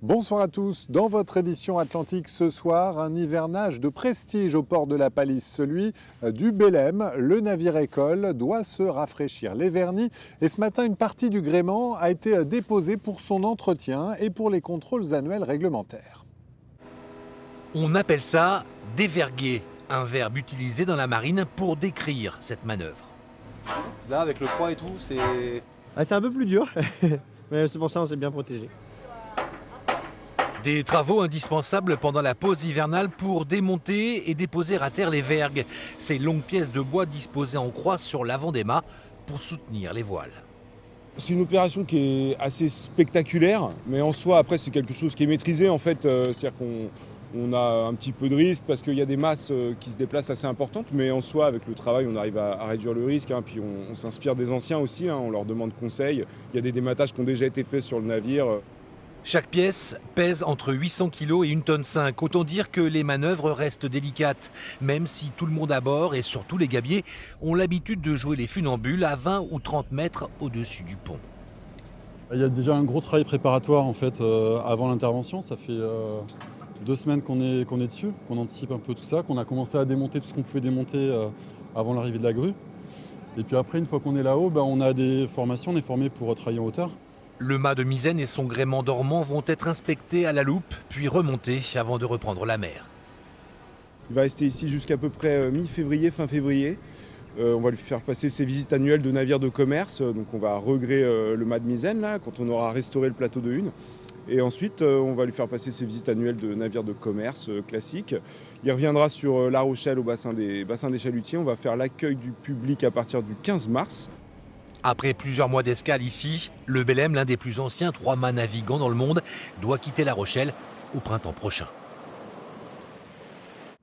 Bonsoir à tous. Dans votre édition Atlantique ce soir, un hivernage de prestige au port de la Palisse, celui du Belém. Le navire-école doit se rafraîchir les vernis et ce matin, une partie du gréement a été déposée pour son entretien et pour les contrôles annuels réglementaires. On appelle ça déverguer, un verbe utilisé dans la marine pour décrire cette manœuvre. Là, avec le froid et tout, c'est... C'est un peu plus dur, mais c'est pour ça qu'on s'est bien protégé. Des travaux indispensables pendant la pause hivernale pour démonter et déposer à terre les vergues, ces longues pièces de bois disposées en croix sur l'avant des mâts pour soutenir les voiles. C'est une opération qui est assez spectaculaire, mais en soi, après, c'est quelque chose qui est maîtrisé. En fait, c'est-à-dire qu'on a un petit peu de risque parce qu'il y a des masses qui se déplacent assez importantes, mais en soi, avec le travail, on arrive à réduire le risque. Puis on s'inspire des anciens aussi, on leur demande conseil. Il y a des dématages qui ont déjà été faits sur le navire. Chaque pièce pèse entre 800 kg et 1,5 tonne. Autant dire que les manœuvres restent délicates, même si tout le monde à bord et surtout les gabiers ont l'habitude de jouer les funambules à 20 ou 30 mètres au-dessus du pont. Il y a déjà un gros travail préparatoire en fait avant l'intervention. Ça fait 2 semaines qu'on est dessus, qu'on anticipe un peu tout ça, qu'on a commencé à démonter tout ce qu'on pouvait démonter avant l'arrivée de la grue. Et puis après, une fois qu'on est là-haut, on a des formations, on est formé pour travailler en hauteur. Le mât de misaine et son gréement dormant vont être inspectés à la loupe, puis remontés avant de reprendre la mer. Il va rester ici jusqu'à peu près mi-février, fin février. On va lui faire passer ses visites annuelles de navires de commerce. Donc on va regréer le mât de misaine là, quand on aura restauré le plateau de hune. Et ensuite, on va lui faire passer ses visites annuelles de navires de commerce classiques. Il reviendra sur La Rochelle au bassin des chalutiers. On va faire l'accueil du public à partir du 15 mars. Après plusieurs mois d'escale ici, le Belém, l'un des plus anciens 3 mâts navigants dans le monde, doit quitter La Rochelle au printemps prochain.